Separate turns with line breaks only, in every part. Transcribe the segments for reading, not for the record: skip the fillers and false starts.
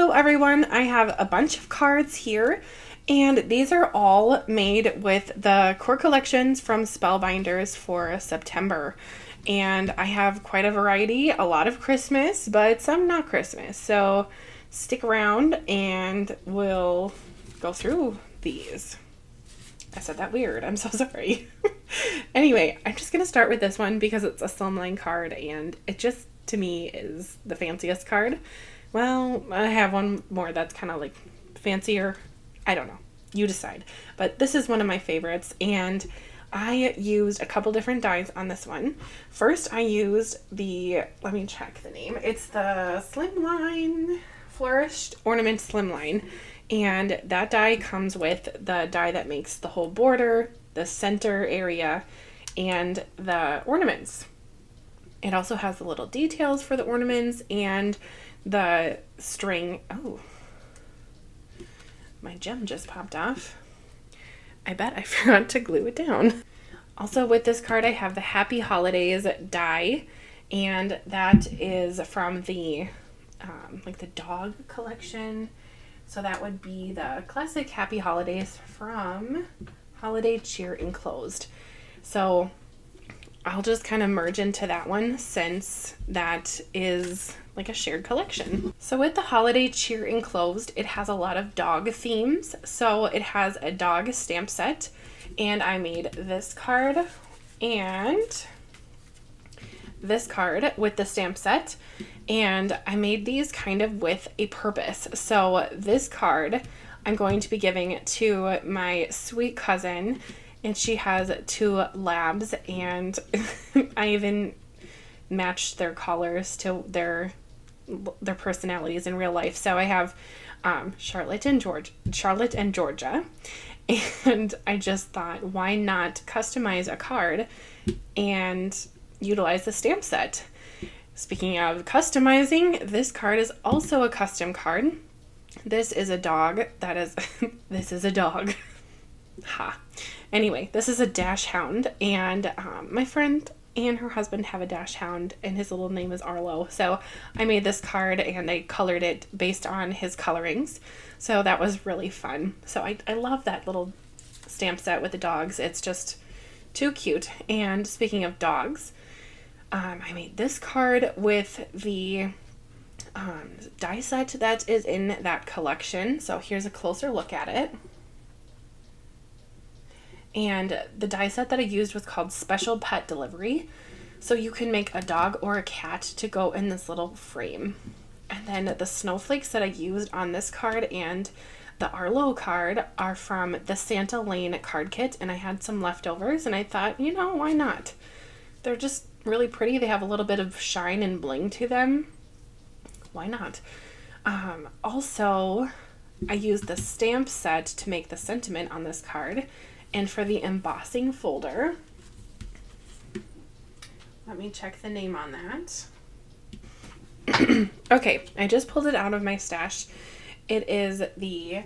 Hello everyone, I have a bunch of cards here, and these are all made with the core collections from Spellbinders for September. And I have quite a variety, a lot of Christmas, but some not Christmas. So stick around and we'll go through these. I said that weird, I'm so sorry. Anyway, I'm just going to start with this one because it's a slimline card and it just, to me, is the fanciest card. Well, I have one more that's kind of like fancier. I don't know. You decide. But this is one of my favorites, and I used a couple different dies on this one. First, I used the, let me check the name. It's the Slimline Flourish Ornament Slimline, and that die comes with the die that makes the whole border, the center area, and the ornaments. It also has the little details for the ornaments and the string. Oh, my gem just popped off. I bet I forgot to glue it down. Also with this card, I have the Happy Holidays die, and that is from the like the dog collection. So that would be the classic Happy Holidays from Holiday Cheer Enclosed. So I'll just kind of merge into that one since that is like a shared collection. So with the Holiday Cheer Enclosed, it has a lot of dog themes. So it has a dog stamp set, and I made this card and this card with the stamp set, and I made these kind of with a purpose. So this card I'm going to be giving to my sweet cousin, and she has 2 labs, and I even matched their collars to their personalities in real life. So I have Charlotte and Georgia, and I just thought, why not customize a card and utilize the stamp set? Speaking of customizing, this card is also a custom card. This is a dog. This is a dog. Ha. Anyway, this is a dash hound, and my friend and her husband have a dash hound, and his little name is Arlo. So I made this card and I colored it based on his colorings. So that was really fun. So I love that little stamp set with the dogs. It's just too cute. And speaking of dogs, I made this card with the die set that is in that collection. So here's a closer look at it. And the die set that I used was called Special Pet Delivery. So you can make a dog or a cat to go in this little frame. And then the snowflakes that I used on this card and the Arlo card are from the Santa Lane card kit. And I had some leftovers and I thought, you know, why not? They're just really pretty. They have a little bit of shine and bling to them. Why not? Also, I used the stamp set to make the sentiment on this card. And for the embossing folder, let me check the name on that. Okay, I just pulled it out of my stash. It is the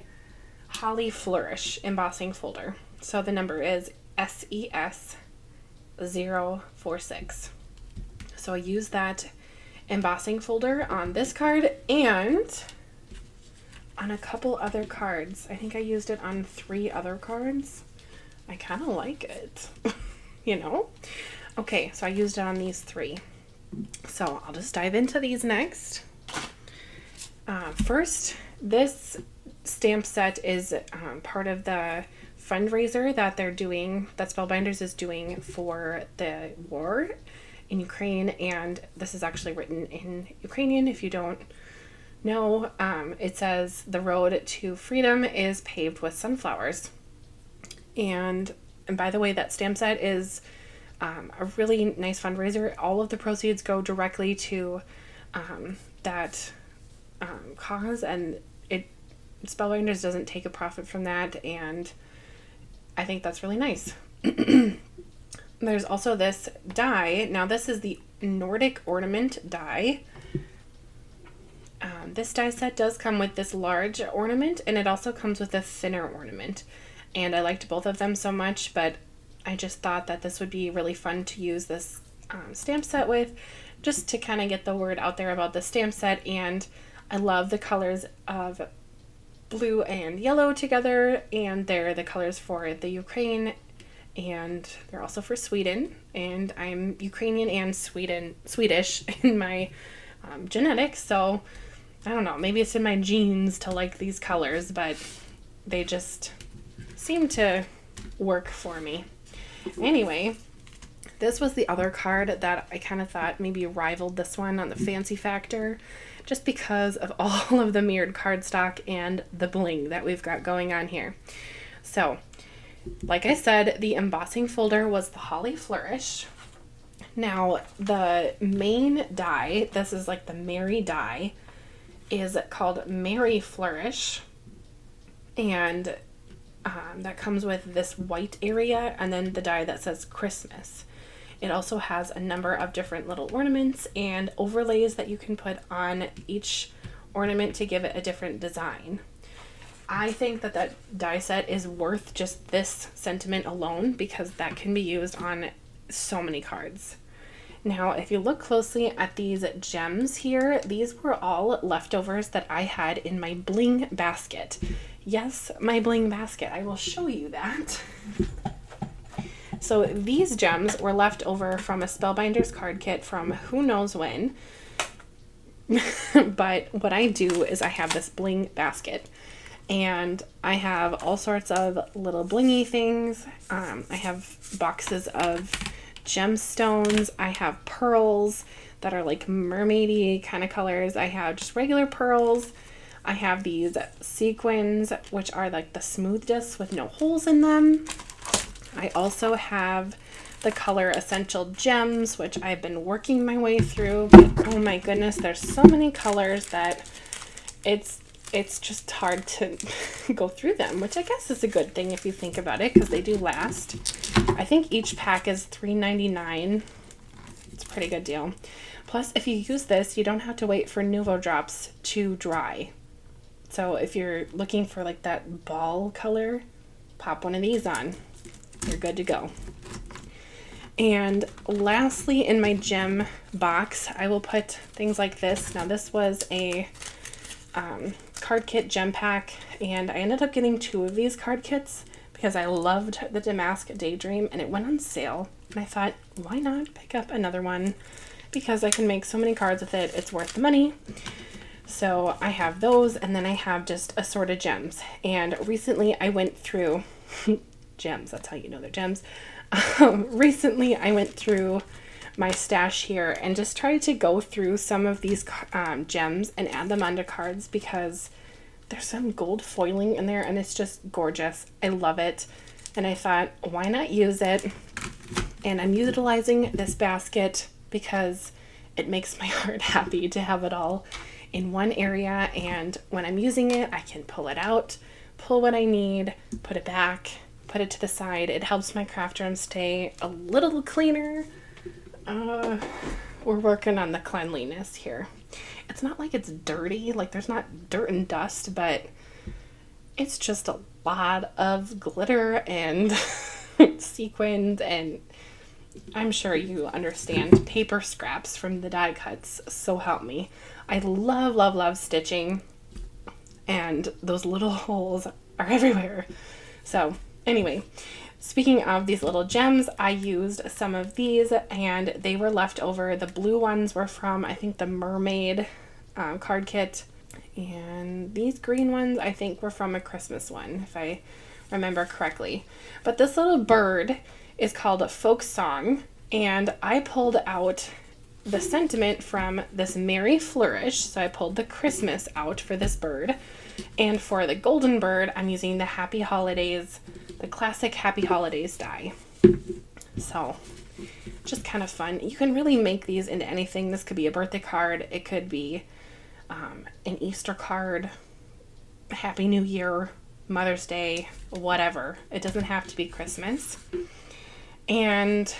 Holly Flourish embossing folder. So the number is SES046. So I used that embossing folder on this card and on a couple other cards. I think I used it on 3 other cards. I kind of like it, you know? Okay, so I used it on these 3. So I'll just dive into these next. First, this stamp set is part of the fundraiser that they're doing, that Spellbinders is doing for the war in Ukraine. And this is actually written in Ukrainian, if you don't know. It says, "The road to freedom is paved with sunflowers." And by the way, that stamp set is a really nice fundraiser. All of the proceeds go directly to that cause, and Spellbinders doesn't take a profit from that, and I think that's really nice. There's also this die. Now this is the Nordic Ornament die. This die set does come with this large ornament, and it also comes with a thinner ornament. And I liked both of them so much, but I just thought that this would be really fun to use this stamp set with, just to kind of get the word out there about the stamp set. And I love the colors of blue and yellow together, and they're the colors for the Ukraine, and they're also for Sweden, and I'm Ukrainian and Swedish in my genetics, so I don't know, maybe it's in my genes to like these colors, but they just seem to work for me. Anyway, this was the other card that I kind of thought maybe rivaled this one on the fancy factor, just because of all of the mirrored cardstock and the bling that we've got going on here. So, like I said, the embossing folder was the Holly Flourish. Now, the main die, this is like the Mary die, is called Mary Flourish, and that comes with this white area and then the die that says Christmas. It also has a number of different little ornaments and overlays that you can put on each ornament to give it a different design. I think that that die set is worth just this sentiment alone because that can be used on so many cards. Now, if you look closely at these gems here, these were all leftovers that I had in my bling basket. Yes, my bling basket. I will show you that. So these gems were left over from a Spellbinders card kit from who knows when. But what I do is I have this bling basket, and I have all sorts of little blingy things. I have boxes of gemstones. I have pearls that are like mermaidy kind of colors. I have just regular pearls. I have these sequins, which are like the smooth discs with no holes in them. I also have the color Essential Gems, which I've been working my way through. But oh my goodness, there's so many colors that it's just hard to go through them, which I guess is a good thing if you think about it, because they do last. I think each pack is $3.99. It's a pretty good deal. Plus, if you use this, you don't have to wait for Nuvo drops to dry. So if you're looking for like that ball color, pop one of these on. You're good to go. And lastly, in my gem box, I will put things like this. Now, this was a card kit gem pack, and I ended up getting 2 of these card kits because I loved the Damask Daydream, and it went on sale. And I thought, why not pick up another one? Because I can make so many cards with it, it's worth the money. So I have those, and then I have just assorted gems. And recently I went through gems, that's how you know they're gems. Recently I went through my stash here and just tried to go through some of these gems and add them onto cards because there's some gold foiling in there and it's just gorgeous. I love it. And I thought, why not use it? And I'm utilizing this basket because it makes my heart happy to have it all in one area. And when I'm using it, I can pull it out, pull what I need, put it back, put it to the side. It helps my craft room stay a little cleaner. We're working on the cleanliness here. It's not like it's dirty, like there's not dirt and dust, but it's just a lot of glitter and sequins, and I'm sure you understand paper scraps from the die cuts, so help me. I love, love, love stitching, and those little holes are everywhere. So anyway, speaking of these little gems, I used some of these and they were left over. The blue ones were from, I think, the Mermaid card kit. And these green ones, I think, were from a Christmas one, if I remember correctly. But this little bird is called a folk song. And I pulled out the sentiment from this Mary Flourish. So I pulled the Christmas out for this bird. And for the golden bird, I'm using the Happy Holidays, the classic Happy Holidays die. So just kind of fun. You can really make these into anything. This could be a birthday card. It could be an Easter card, Happy New Year, Mother's Day, whatever. It doesn't have to be Christmas. And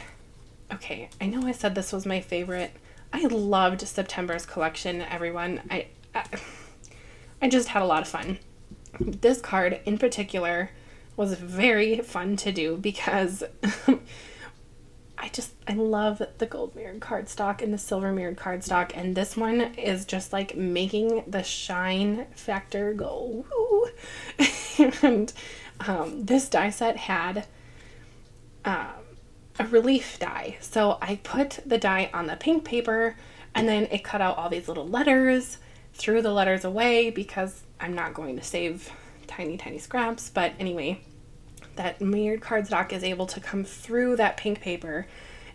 okay, I know I said this was my favorite. I loved September's collection, everyone. I just had a lot of fun. This card in particular was very fun to do because I love the gold mirrored cardstock and the silver mirrored cardstock, and this one is just like making the shine factor go woo. And this die set had a relief die, so I put the die on the pink paper, and then it cut out all these little letters, threw the letters away because I'm not going to save tiny scraps. But anyway, that mirrored cardstock is able to come through that pink paper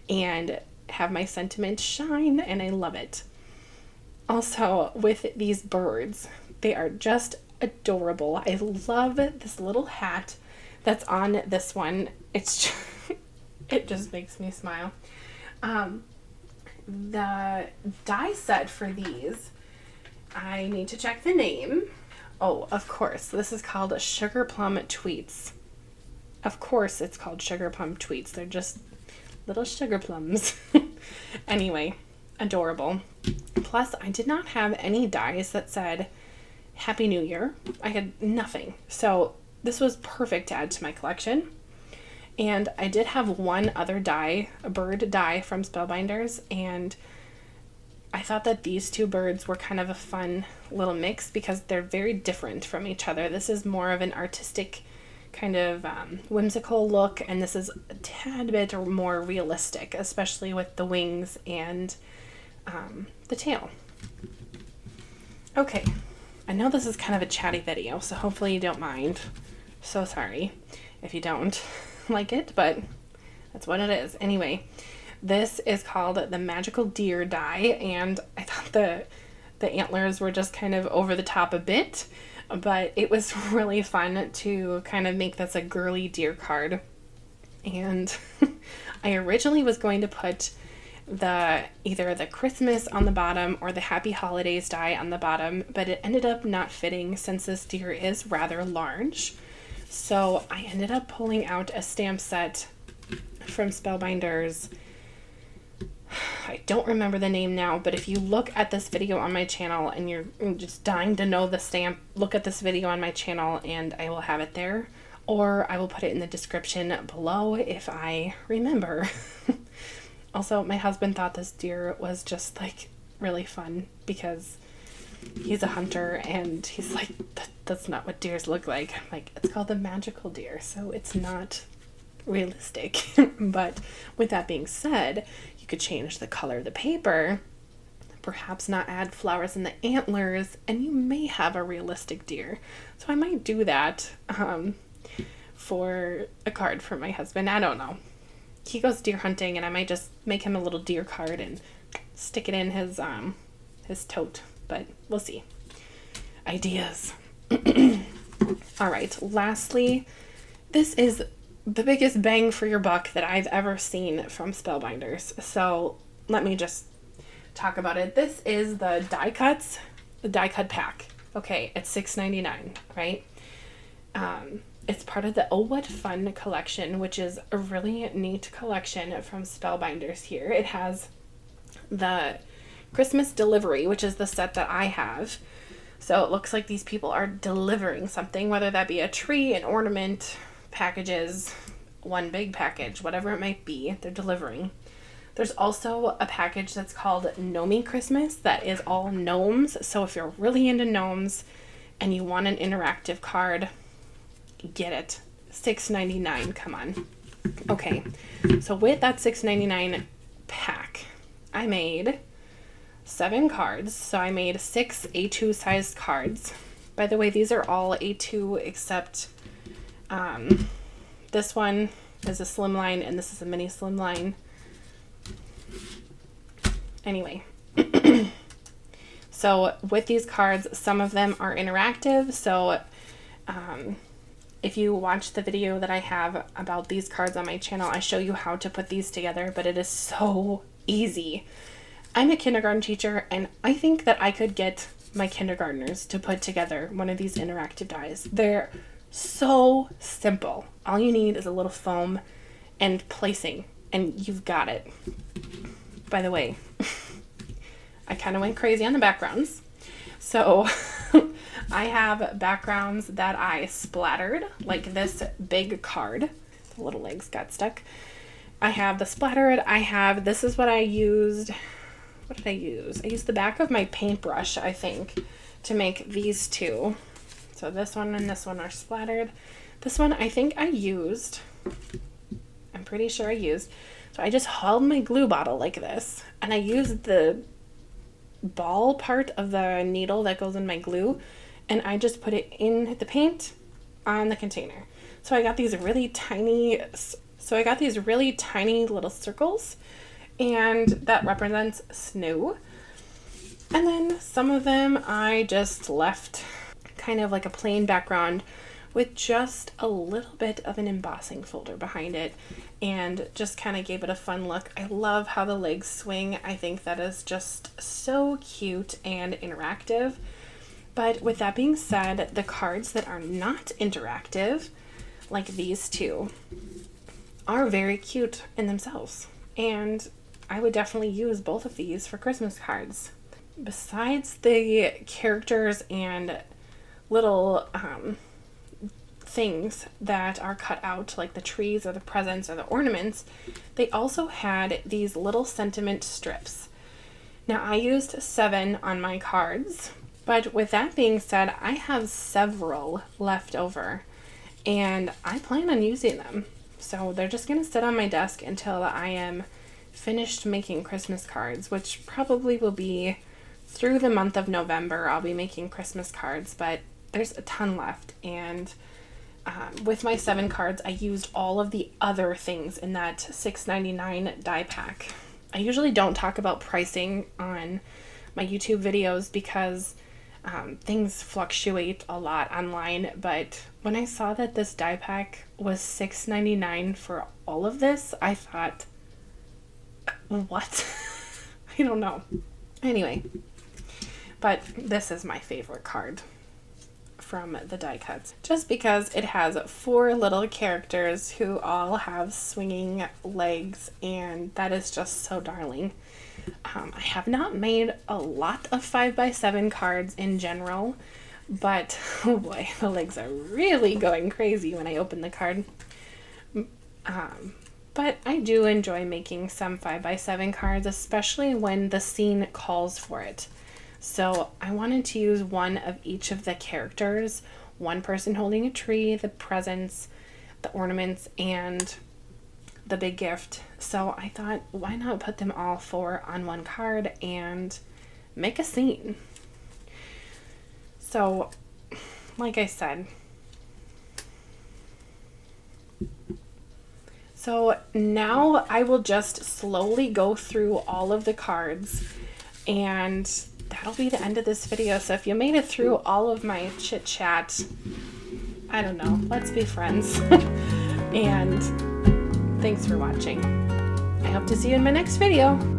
and have my sentiment shine, and I love it. Also, with these birds, they are just adorable. I love this little hat that's on this one. It's just, it just makes me smile. The die set for these, I need to check the name. Oh, of course, this is called Sugar Plum Tweets. Of course it's called Sugar Plum Tweets. They're just little sugar plums. Anyway, adorable. Plus, I did not have any dies that said Happy New Year. I had nothing. So this was perfect to add to my collection. And I did have one other die, a bird die from Spellbinders, and I thought that these two birds were kind of a fun little mix because they're very different from each other. This is more of an artistic kind of whimsical look, and this is a tad bit more realistic, especially with the wings and the tail. Okay, I know this is kind of a chatty video, so hopefully you don't mind. So sorry if you don't like it, but that's what it is. Anyway, this is called the Magical Deer die, and I thought the antlers were just kind of over the top a bit, but it was really fun to kind of make this a girly deer card. And I originally was going to put either the Christmas on the bottom or the Happy Holidays die on the bottom, but it ended up not fitting since this deer is rather large. So I ended up pulling out a stamp set from Spellbinders. I don't remember the name now, but if you look at this video on my channel and you're just dying to know the stamp, look at this video on my channel and I will have it there, or I will put it in the description below if I remember. Also, my husband thought this deer was just like really fun because he's a hunter and he's like, that's not what deers look like. I'm like, it's called the Magical Deer, so it's not realistic. But with that being said, you could change the color of the paper, perhaps not add flowers in the antlers, and you may have a realistic deer. So I might do that for a card for my husband. I don't know. He goes deer hunting, and I might just make him a little deer card and stick it in his tote, but we'll see. Ideas. All right, lastly, this is the biggest bang for your buck that I've ever seen from Spellbinders. So let me just talk about it. This is the die cuts, the die cut pack. Okay, it's $6.99, right? It's part of the Oh What Fun collection, which is a really neat collection from Spellbinders here. It has the Christmas delivery, which is the set that I have. So it looks like these people are delivering something, whether that be a tree, an ornament, packages, one big package, whatever it might be, they're delivering. There's also a package that's called Gnomey Christmas that is all gnomes. So if you're really into gnomes and you want an interactive card, get it. $6.99, come on. Okay, so with that $6.99 pack, I made 7 cards. So I made 6 A2 sized cards. By the way, these are all A2 except this one is a slimline and this is a mini slimline. Anyway, so with these cards, some of them are interactive. So if you watch the video that I have about these cards on my channel, I show you how to put these together, but it is so easy. I'm a kindergarten teacher, and I think that I could get my kindergartners to put together one of these interactive dies. They're so simple. All you need is a little foam and placing, and you've got it. By the way, I kind of went crazy on the backgrounds. So I have backgrounds that I splattered, like this big card. The little legs got stuck. I have the splattered. This is what I used. What did I use? I used the back of my paintbrush, I think, to make these two. So this one and this one are splattered. This one I think I used. I'm pretty sure I used. So I just held my glue bottle like this, and I used the ball part of the needle that goes in my glue, and I just put it in the paint on the container. So I got these really tiny little circles, and that represents snow. And then some of them I just left kind of like a plain background with just a little bit of an embossing folder behind it, and just kind of gave it a fun look. I love how the legs swing. I think that is just so cute and interactive. But with that being said, the cards that are not interactive, like these two, are very cute in themselves, and I would definitely use both of these for Christmas cards. Besides the characters and little things that are cut out, like the trees or the presents or the ornaments, they also had these little sentiment strips. Now, I used 7 on my cards, but with that being said, I have several left over, and I plan on using them. So they're just going to sit on my desk until I am finished making Christmas cards, which probably will be through the month of November. I'll be making Christmas cards, but there's a ton left, and with my 7 cards, I used all of the other things in that $6.99 die pack. I usually don't talk about pricing on my YouTube videos because things fluctuate a lot online, but when I saw that this die pack was $6.99 for all of this, I thought, what? I don't know. Anyway, but this is my favorite card from the die cuts, just because it has 4 little characters who all have swinging legs, and that is just so darling. I have not made a lot of 5x7 cards in general, but oh boy, the legs are really going crazy when I open the card. But I do enjoy making some 5x7 cards, especially when the scene calls for it. So I wanted to use one of each of the characters, one person holding a tree, the presents, the ornaments, and the big gift. So I thought, why not put them all 4 on one card and make a scene? So, like I said, so now I will just slowly go through all of the cards, and that'll be the end of this video. So if you made it through all of my chit chat, I don't know, let's be friends. And thanks for watching. I hope to see you in my next video.